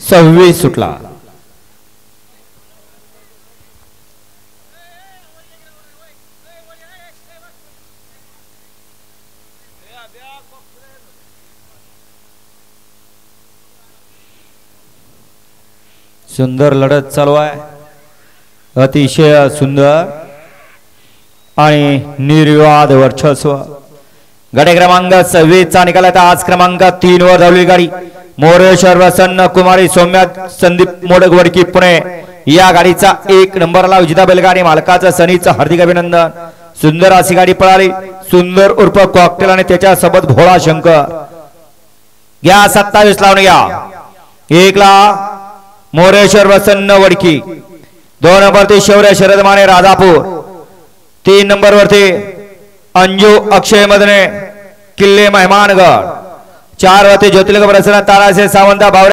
26 सुटला। सुंदर लढत चालू आहे, अतिशय सुंदर आणि निर्विवाद वर्चस्व। गाडी क्रमांक 26 चा निकाल आता आज क्रमांक 3 वर धावली गाडी मोरेश्वर प्रसन्न कुमारी सौम्या संदीप मोडक वडकी पुणे या गाडीचा 1 नंबरला विजेता बैलगाडी मालकाचं सनीचं हार्दिक अभिनंदन। सुंदर अशी गाडी पळाली, सुंदर उर्फ कॉकटेल आणि त्याच्या सोबत भोळा शंकर। घ्या 27 लावून घ्या, 1 ला मोरेश्वर प्रसन्न वडकी, 2 नंबर ते शौर्य शरद माने राजापूर, 3 नंबर वरती अंजू अक्षय मदने किल्ले मेहमानगड, 4 वरती ज्योतिर्लिंग प्रसन्न ताराशे सावंत बावरे